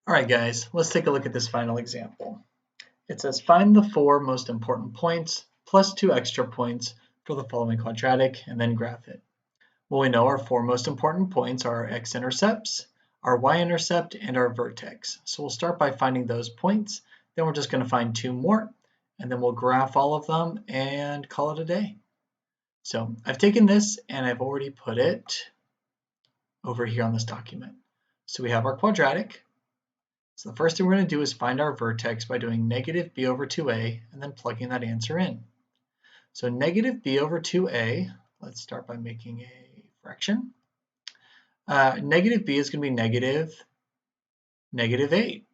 All right, guys, let's take a look at this final example. It says find the 4 most important points plus 2 extra points for the following quadratic and then graph it. Well, we know our 4 most important points are our x-intercepts, our y-intercept, and our vertex. So we'll start by finding those points. Then we're just going to find 2 more, and then we'll graph all of them and call it a day. So I've taken this and I've already put it over here on this document. So we have our quadratic. So the first thing we're going to do is find our vertex by doing negative b over 2a and then plugging that answer in. So negative b over 2a, let's start by making a fraction. Negative b is going to be negative 8.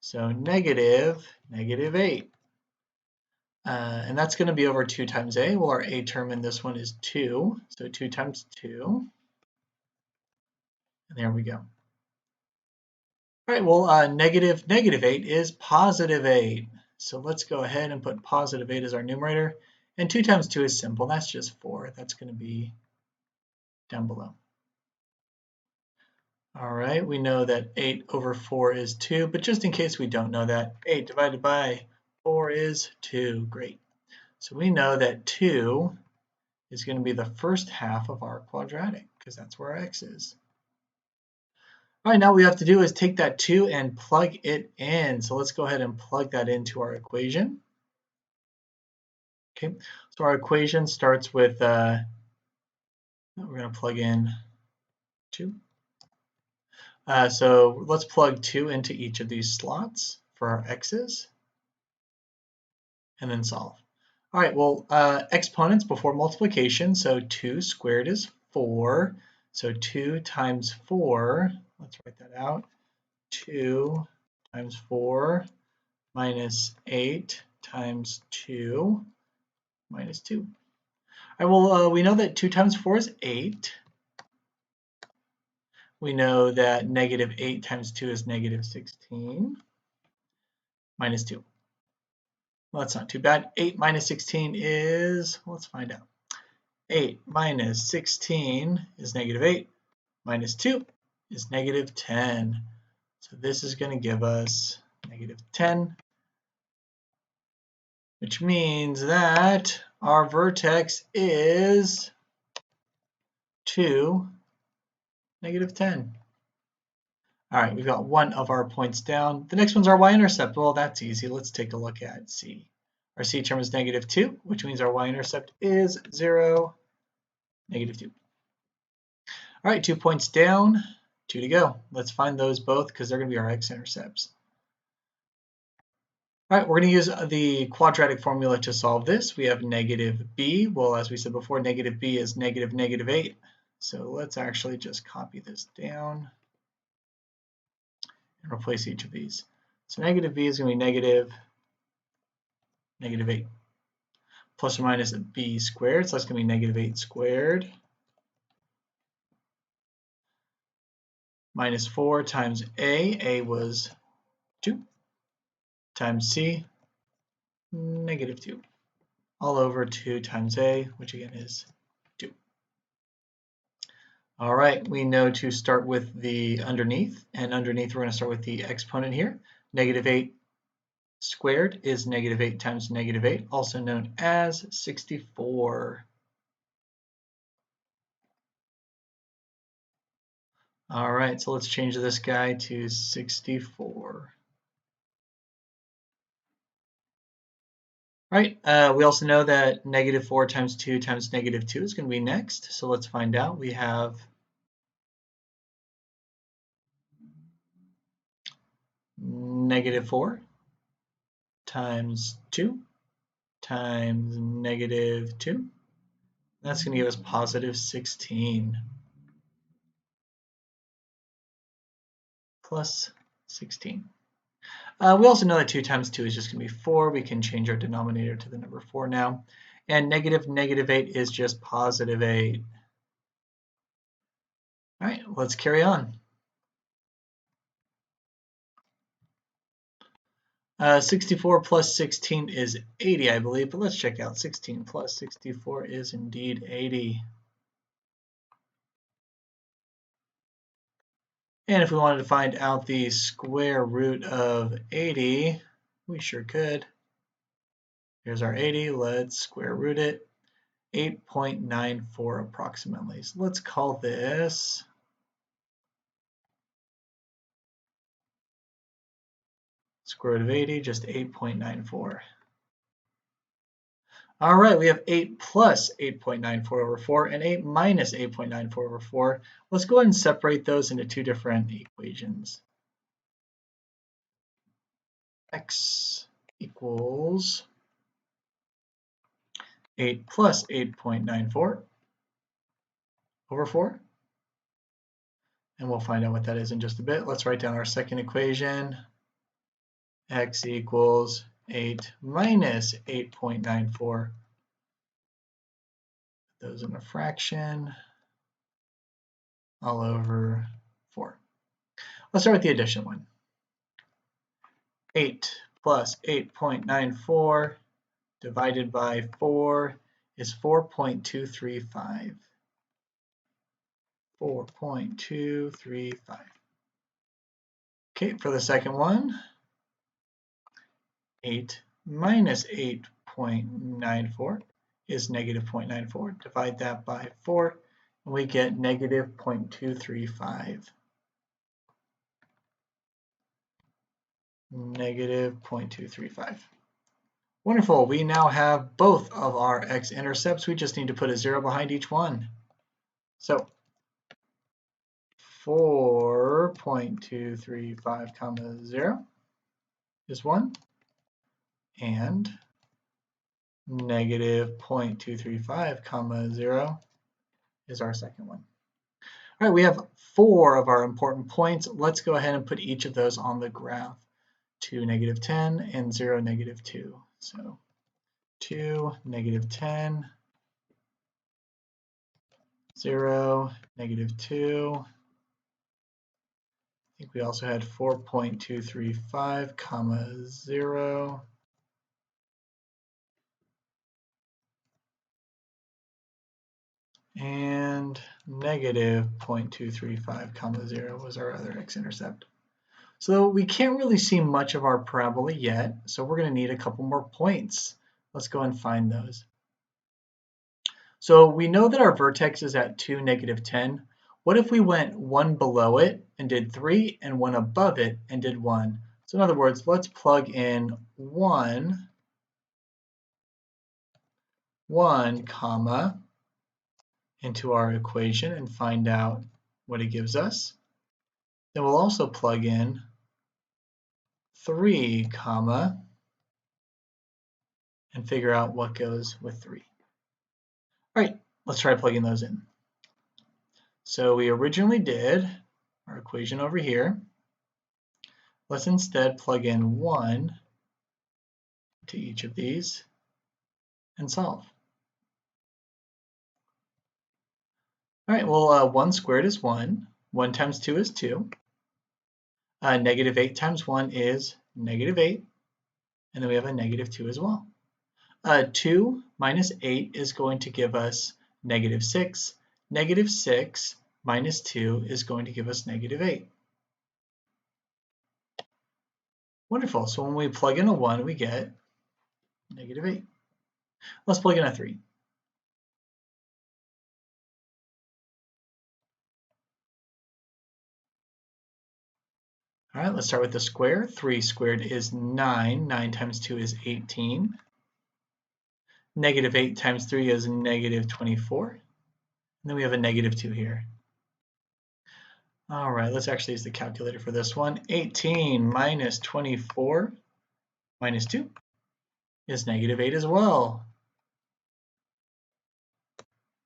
So negative 8. And that's going to be over 2 times a. Well, our a term in this one is 2. So 2 times 2. And there we go. All right, well, negative 8 is positive 8. So let's go ahead and put positive 8 as our numerator. And 2 times 2 is simple. That's just 4. That's going to be down below. All right, we know that 8 over 4 is 2, but just in case we don't know that, 8 divided by 4 is 2. Great. So we know that 2 is going to be the first half of our quadratic, because that's where our x is. All right, now what we have to do is take that 2 and plug it in. So let's go ahead and plug that into our equation. Okay, so our equation starts with, we're going to plug in 2. So let's plug 2 into each of these slots for our x's and then solve. All right, well, exponents before multiplication, so 2 squared is 4. So 2 times 4, let's write that out, 2 times 4 minus 8 times 2 minus 2. All right, well, we know that 2 times 4 is 8. We know that negative 8 times 2 is negative 16 minus 2. Well, that's not too bad. 8 minus 16 is, let's find out. 8 minus 16 is negative 8. Minus 2 is negative 10. So this is going to give us negative 10, which means that our vertex is 2, negative 10. All right, we've got one of our points down. The next one's our y-intercept. Well, that's easy. Let's take a look at C. Our C term is negative 2, which means our y-intercept is 0, negative 2. All right, 2 points down, 2 to go. Let's find those both because they're going to be our x-intercepts. All right, we're going to use the quadratic formula to solve this. We have negative b. Well, as we said before, negative b is negative 8. So let's actually just copy this down and replace each of these. So negative b is going to be negative 8. Plus or minus b squared, so that's going to be negative 8 squared. Minus 4 times a was 2, times c, negative 2. All over 2 times a, which again is 2. All right, we know to start with the underneath, and underneath we're going to start with the exponent here. Negative 8 squared is negative 8 times negative 8, also known as 64. All right, so let's change this guy to 64. All right, we also know that negative 4 times 2 times negative 2 is going to be next, so let's find out. We have negative 4 times 2 times negative 2. That's going to give us positive 16 plus 16. We also know that 2 times 2 is just going to be 4. We can change our denominator to the number 4 now. And negative 8 is just positive 8. All right, let's carry on. 64 plus 16 is 80, I believe, but let's check out. 16 plus 64 is indeed 80. And if we wanted to find out the square root of 80, we sure could. Here's our 80, let's square root it. 8.94 approximately. So let's call this square root of 80, just 8.94. All right, we have 8 plus 8.94 over 4 and 8 minus 8.94 over 4. Let's go ahead and separate those into two different equations. X equals 8 plus 8.94 over 4. And we'll find out what that is in just a bit. Let's write down our second equation. X equals 8 minus 8.94. Those in a fraction all over 4. Let's start with the addition one. 8 plus 8.94 divided by 4 is 4.235. 4.235. Okay, for the second one, 8 minus 8.94 is negative 0.94. Divide that by 4, and we get negative 0.235. Negative 0.235. Wonderful, we now have both of our x-intercepts. We just need to put a 0 behind each one. So 4.235 comma 0 is 1, and negative 0.235 comma 0 is our second one. All right, we have 4 of our important points. Let's go ahead and put each of those on the graph. 2, negative 10, and 0, negative 2. So 2, negative 10, 0, negative 2. I think we also had 4.235 comma 0. And negative 0.235 comma 0 was our other x-intercept. So we can't really see much of our parabola yet, so we're going to need a couple more points. Let's go and find those. So we know that our vertex is at 2, negative 10. What if we went 1 below it and did 3 and 1 above it and did 1? So in other words, let's plug in 1 comma into our equation and find out what it gives us. Then we'll also plug in 3 comma and figure out what goes with 3. All right, let's try plugging those in. So we originally did our equation over here. Let's instead plug in 1 to each of these and solve. All right, well, 1 squared is 1. 1 times 2 is 2. Negative 8 times 1 is negative 8. And then we have a negative 2 as well. 2 minus 8 is going to give us negative 6. Negative 6 minus 2 is going to give us negative 8. Wonderful. So when we plug in a 1, we get negative 8. Let's plug in a 3. All right, let's start with the square. 3 squared is 9. 9 times 2 is 18. Negative 8 times 3 is negative 24. And then we have a negative 2 here. All right, let's actually use the calculator for this one. 18 minus 24 minus 2 is negative 8 as well.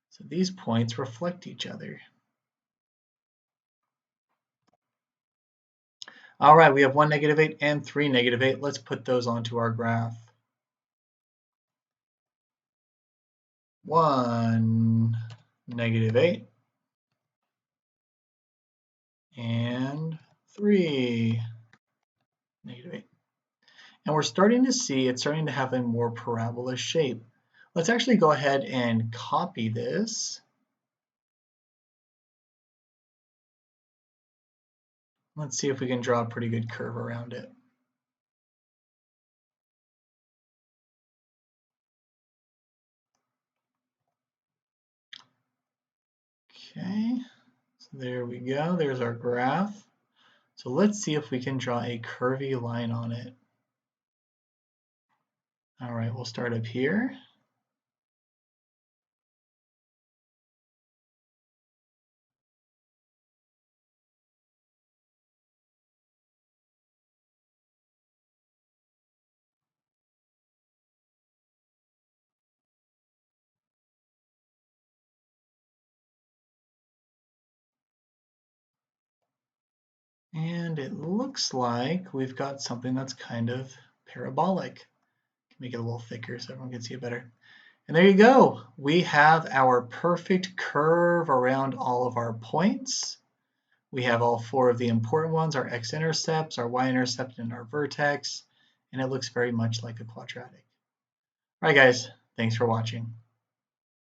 So these points reflect each other. All right, we have 1, negative 8 and 3, negative 8. Let's put those onto our graph. 1, negative 8. And 3, negative 8. And we're starting to see it's starting to have a more parabola shape. Let's actually go ahead and copy this. Let's see if we can draw a pretty good curve around it. Okay, so there we go. There's our graph. So let's see if we can draw a curvy line on it. All right, we'll start up here. And it looks like we've got something that's kind of parabolic. Make it a little thicker so everyone can see it better. And there you go. We have our perfect curve around all of our points. We have all four of the important ones, our x-intercepts, our y-intercept, and our vertex. And it looks very much like a quadratic. All right, guys. Thanks for watching.